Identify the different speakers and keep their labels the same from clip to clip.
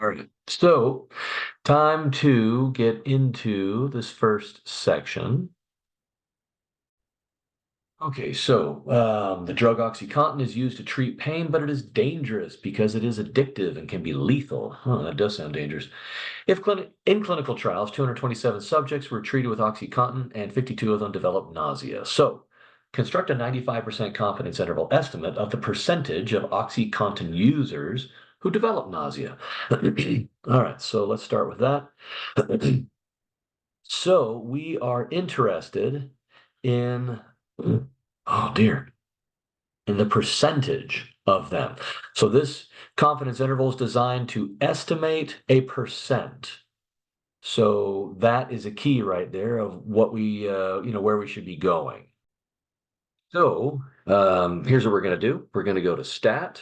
Speaker 1: All right. So, time to get into this first section. Okay, so the drug OxyContin is used to treat pain, but it is dangerous because it is addictive and can be lethal. Huh, that does sound dangerous. In clinical trials, 227 subjects were treated with OxyContin and 52 of them developed nausea. So, construct a 95% confidence interval estimate of the percentage of OxyContin users who develop nausea. All right, so let's start with that. So, we are interested in, oh dear, in the percentage of them. So, this confidence interval is designed to estimate a percent. So that is a key right there of what where we should be going. So here's what we're going to do. We're going to go to stat,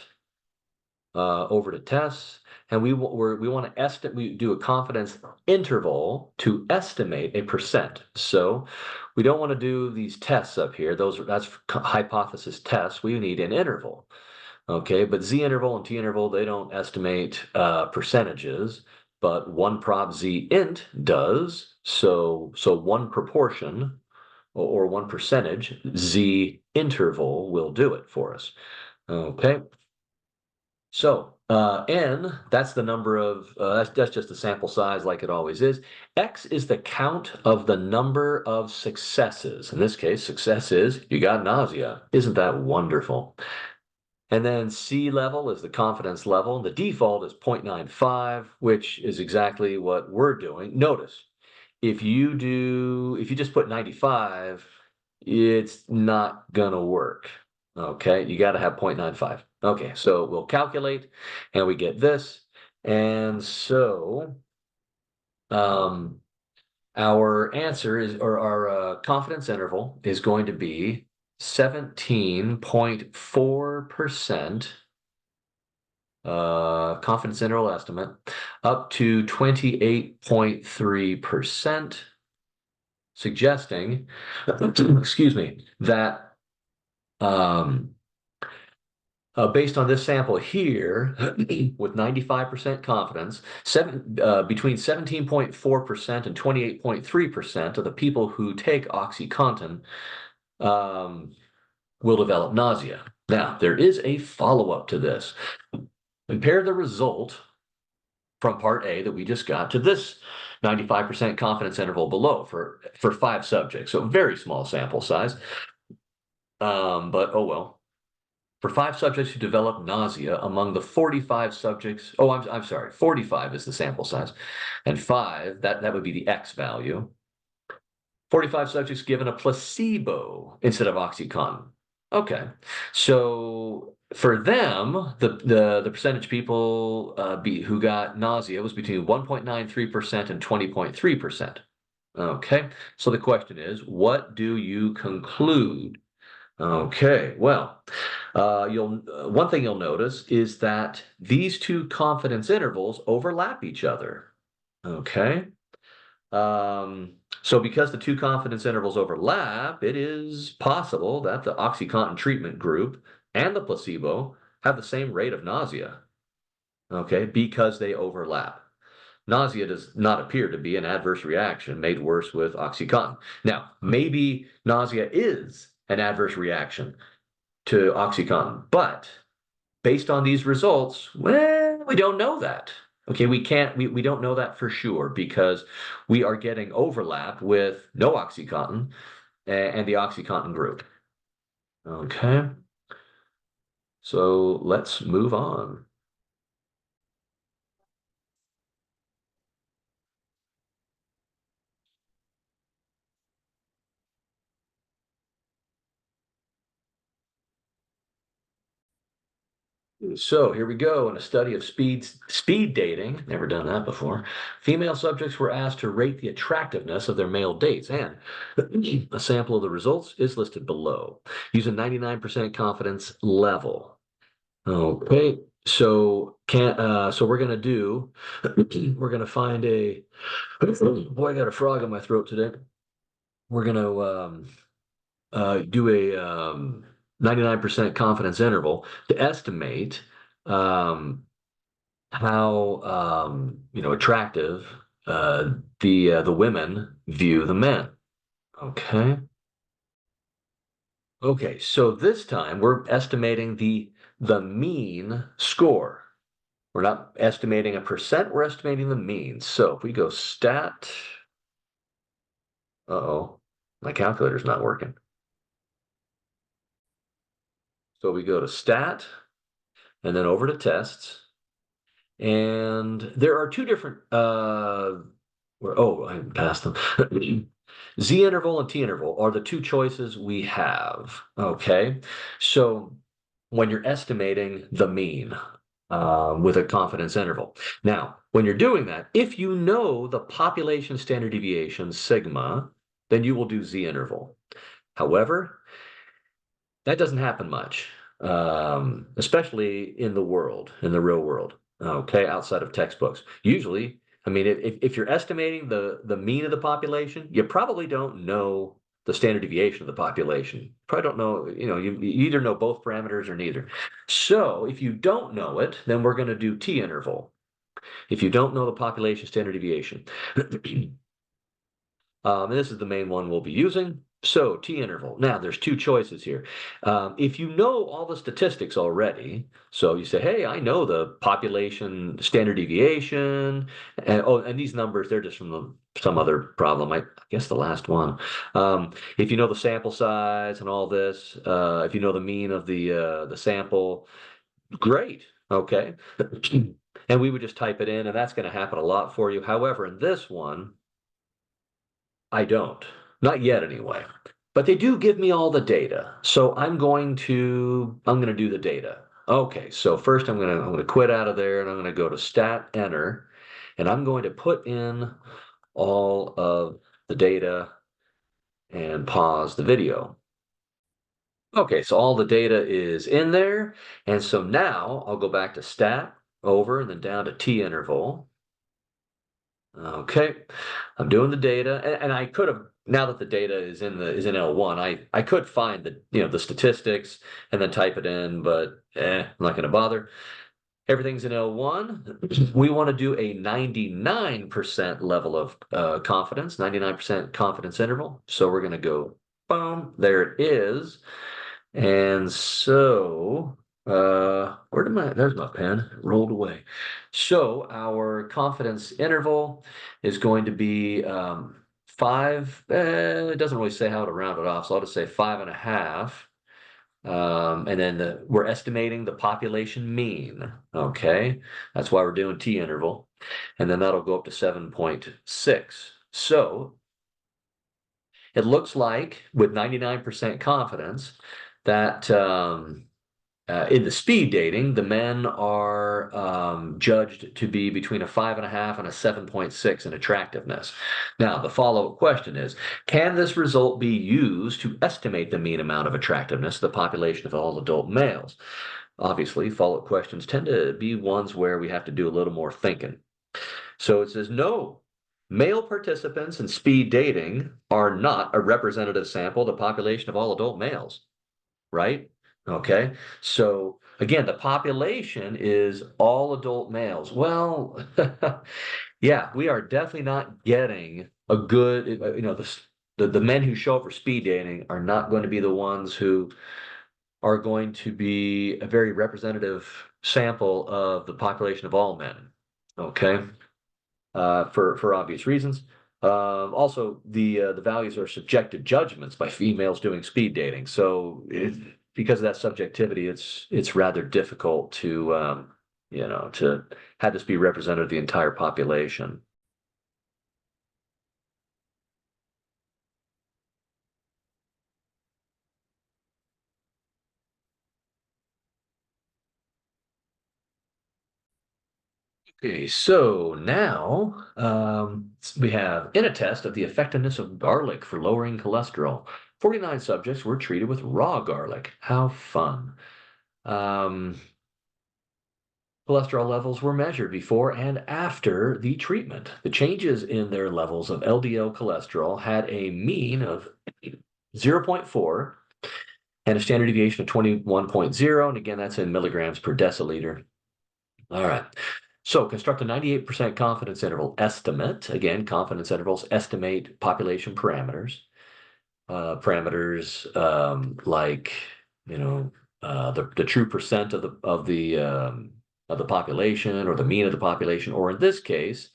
Speaker 1: over to tests, and we want to estimate. We do a confidence interval to estimate a percent. So we don't want to do these tests up here. That's hypothesis tests. We need an interval. Okay, but Z interval and T interval, they don't estimate percentages, but one prop Z int does. So one proportion or one percentage Z interval will do it for us. Okay, so N, that's the number of, that's just the sample size like it always is. X is the count of the number of successes. In this case, success is you got nausea. Isn't that wonderful? And then C level is the confidence level. The default is 0.95, which is exactly what we're doing. Notice, if you just put 95, it's not gonna work. Okay, you got to have 0.95. Okay, so we'll calculate and we get this. And so um, our answer is, or our confidence interval is going to be 17.4% confidence interval estimate up to 28.3%, suggesting, excuse me, that um, based on this sample here, with 95% confidence, between 17.4% and 28.3% of the people who take OxyContin um, will develop nausea. Now, there is a follow-up to this. Compare the result from part A that we just got to this 95% confidence interval below for 5 subjects. So very small sample size. But oh well. For 5 subjects who developed nausea among the 45 subjects, oh, I'm sorry, 45 is the sample size, and 5, that would be the X value. 45 subjects given a placebo instead of OxyContin. Okay, so for them, the percentage people who got nausea was between 1.93% and 20.3%. Okay, so the question is, what do you conclude? Okay, well, one thing you'll notice is that these two confidence intervals overlap each other. Okay. So because the two confidence intervals overlap, it is possible that the OxyContin treatment group and the placebo have the same rate of nausea. Okay, because they overlap. Nausea does not appear to be an adverse reaction made worse with OxyContin. Now, maybe nausea is an adverse reaction to OxyContin, but based on these results, well, we don't know that. Okay, we don't know that for sure because we are getting overlap with no OxyContin and the OxyContin group. Okay, so let's move on. So here we go. In a study of speed dating, never done that before, female subjects were asked to rate the attractiveness of their male dates, and a sample of the results is listed below. Use a 99% confidence level. Okay, so we're gonna do we're gonna find a boy, I got a frog in my throat today. We're gonna do a 99% confidence interval to estimate um how attractive the women view the men. Okay. Okay, so this time we're estimating the mean score. We're not estimating a percent, we're estimating the mean. So if we go stat, uh-oh, my calculator's not working. So we go to stat and then over to tests. And there are two different I passed them. Z interval and T interval are the two choices we have. Okay. So when you're estimating the mean with a confidence interval. Now, when you're doing that, if you know the population standard deviation, sigma, then you will do Z interval. However, that doesn't happen much, especially in the world, in the real world, okay, outside of textbooks. Usually, I mean, if you're estimating the mean of the population, you probably don't know the standard deviation of the population. You probably don't know, you either know both parameters or neither. So if you don't know it, then we're going to do T interval. If you don't know the population standard deviation. And this is the main one we'll be using. So T interval. Now there's two choices here. If you know all the statistics already, so you say, hey, I know the population standard deviation, and these numbers, they're just from some other problem. I guess the last one. If you know the sample size and all this, if you know the mean of the sample, great. Okay. And we would just type it in, and that's going to happen a lot for you. However, in this one, I don't. Not yet anyway. But they do give me all the data. So I'm going to do the data. Okay, so first I'm going to quit out of there and I'm going to go to stat enter and I'm going to put in all of the data and pause the video. Okay, so all the data is in there. And so now I'll go back to stat over and then down to T interval. Okay, I'm doing the data, and I could have now that the data is in L1, I could find the statistics and then type it in, but I'm not going to bother. Everything's in L1. We want to do a 99% level of confidence, 99% confidence interval. So we're going to go, boom, there it is. And so, there's my pen, it rolled away. So our confidence interval is going to be five, it doesn't really say how to round it off, so I'll just say 5.5. And then we're estimating the population mean, okay? That's why we're doing T interval. And then that'll go up to 7.6. So it looks like with 99% confidence that in the speed dating, the men are judged to be between a 5.5 and a 7.6 in attractiveness. Now, the follow-up question is, can this result be used to estimate the mean amount of attractiveness of the population of all adult males? Obviously, follow-up questions tend to be ones where we have to do a little more thinking. So it says, no, male participants in speed dating are not a representative sample of the population of all adult males, right? Okay. So again, the population is all adult males. Well, yeah, we are definitely not getting a good, the men who show up for speed dating are not going to be the ones who are going to be a very representative sample of the population of all men. Okay. For obvious reasons. Also, the values are subjective judgments by females doing speed dating. So because of that subjectivity, it's rather difficult to have this be representative of the entire population. Okay, so now we have in a test of the effectiveness of garlic for lowering cholesterol. 49 subjects were treated with raw garlic. How fun. Um, Cholesterol levels were measured before and after the treatment. The changes in their levels of LDL cholesterol had a mean of 0.4 and a standard deviation of 21.0. And again, that's in milligrams per deciliter. All right. So construct a 98% confidence interval estimate. Again, confidence intervals estimate population parameters. Like, you know, the true percent of the population, or the mean of the population, or in this case,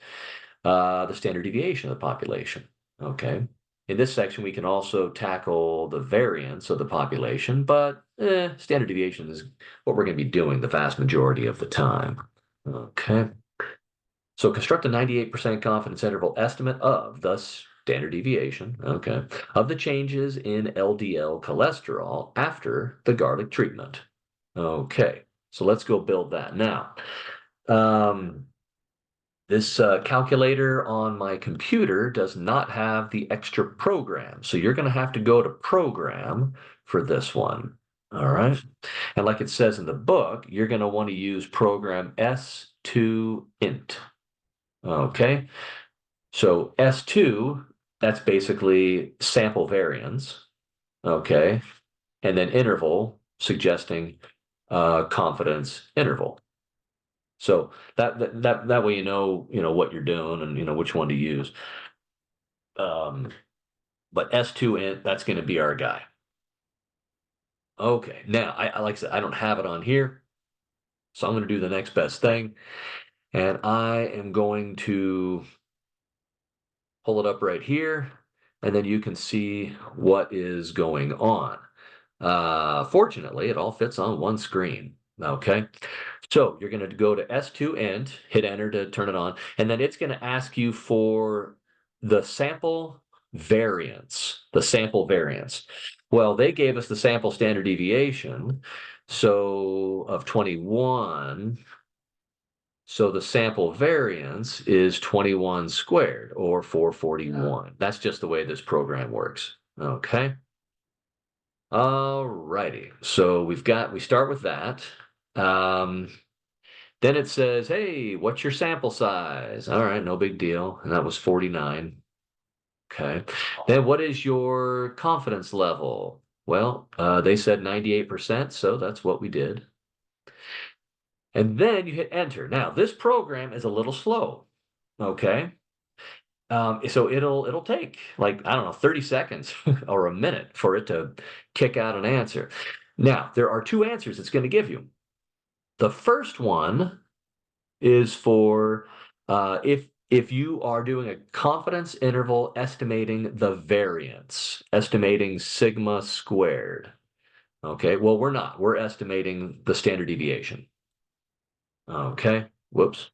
Speaker 1: the standard deviation of the population. Okay. In this section, we can also tackle the variance of the population, but standard deviation is what we're going to be doing the vast majority of the time. Okay. So construct a 98% confidence interval estimate of the standard deviation, okay, of the changes in LDL cholesterol after the garlic treatment. Okay, so let's go build that now. Um, this calculator on my computer does not have the extra program, so you're going to have to go to program for this one. All right. And like it says in the book, you're going to want to use program S2int. Okay. So S2, that's basically sample variance. Okay. And then interval suggesting confidence interval. So that way you know what you're doing, and you know which one to use. Um, but S2 that's going to be our guy. Okay, now I like I said, I don't have it on here, so I'm going to do the next best thing, and I am going to pull it up right here, and then you can see what is going on. Fortunately, it all fits on one screen. Okay, so you're going to go to S2int, hit enter to turn it on, and then it's going to ask you for the sample variance, the sample variance. Well, they gave us the sample standard deviation, so of 21. So the sample variance is 21 squared, or 441. That's just the way this program works. Okay. All righty. So we start with that. Um, then it says, hey, what's your sample size? All right, no big deal. And that was 49. Okay. Then what is your confidence level? Well, they said 98%, so that's what we did. And then you hit enter. Now, this program is a little slow. Okay. So it'll take, like, I don't know, 30 seconds or a minute for it to kick out an answer. Now, there are two answers it's going to give you. The first one is for if you are doing a confidence interval estimating the variance, estimating sigma squared. Okay, well, we're not. We're estimating the standard deviation. Okay, whoops.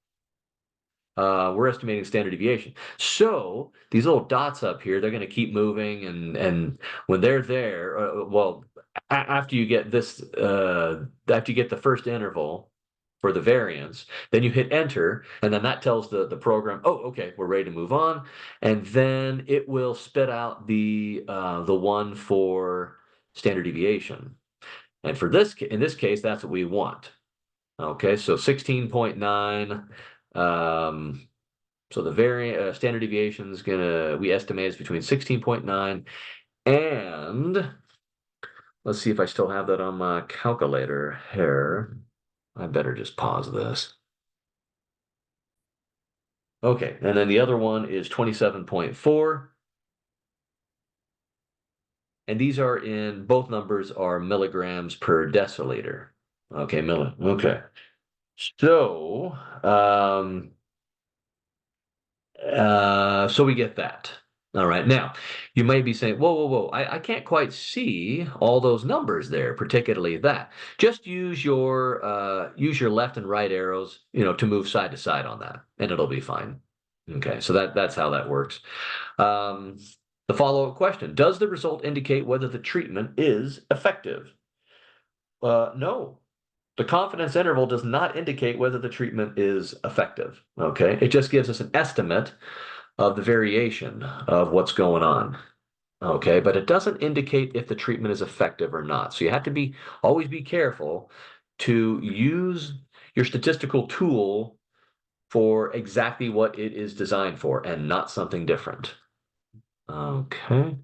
Speaker 1: We're estimating standard deviation. So these little dots up here, they're going to keep moving, and when they're there, well, after you get after you get the first interval for the variance, then you hit enter, and then that tells the program, oh, okay, we're ready to move on, and then it will spit out the one for standard deviation. And in this case, that's what we want. Okay, so 16.9. So the standard deviation is we estimate is between 16.9 and, let's see if I still have that on my calculator here. I better just pause this. Okay, and then the other one is 27.4. And these are both numbers are milligrams per deciliter. Okay, okay. So, so we get that. All right. Now, you might be saying, whoa, whoa, whoa, I can't quite see all those numbers there, particularly that. Just use your left and right arrows, to move side to side on that, and it'll be fine. Okay, so that's how that works. Um, the follow-up question, does the result indicate whether the treatment is effective? No. The confidence interval does not indicate whether the treatment is effective. Okay, it just gives us an estimate of the variation of what's going on. Okay, but it doesn't indicate if the treatment is effective or not. So you have to always be careful to use your statistical tool for exactly what it is designed for and not something different. Okay.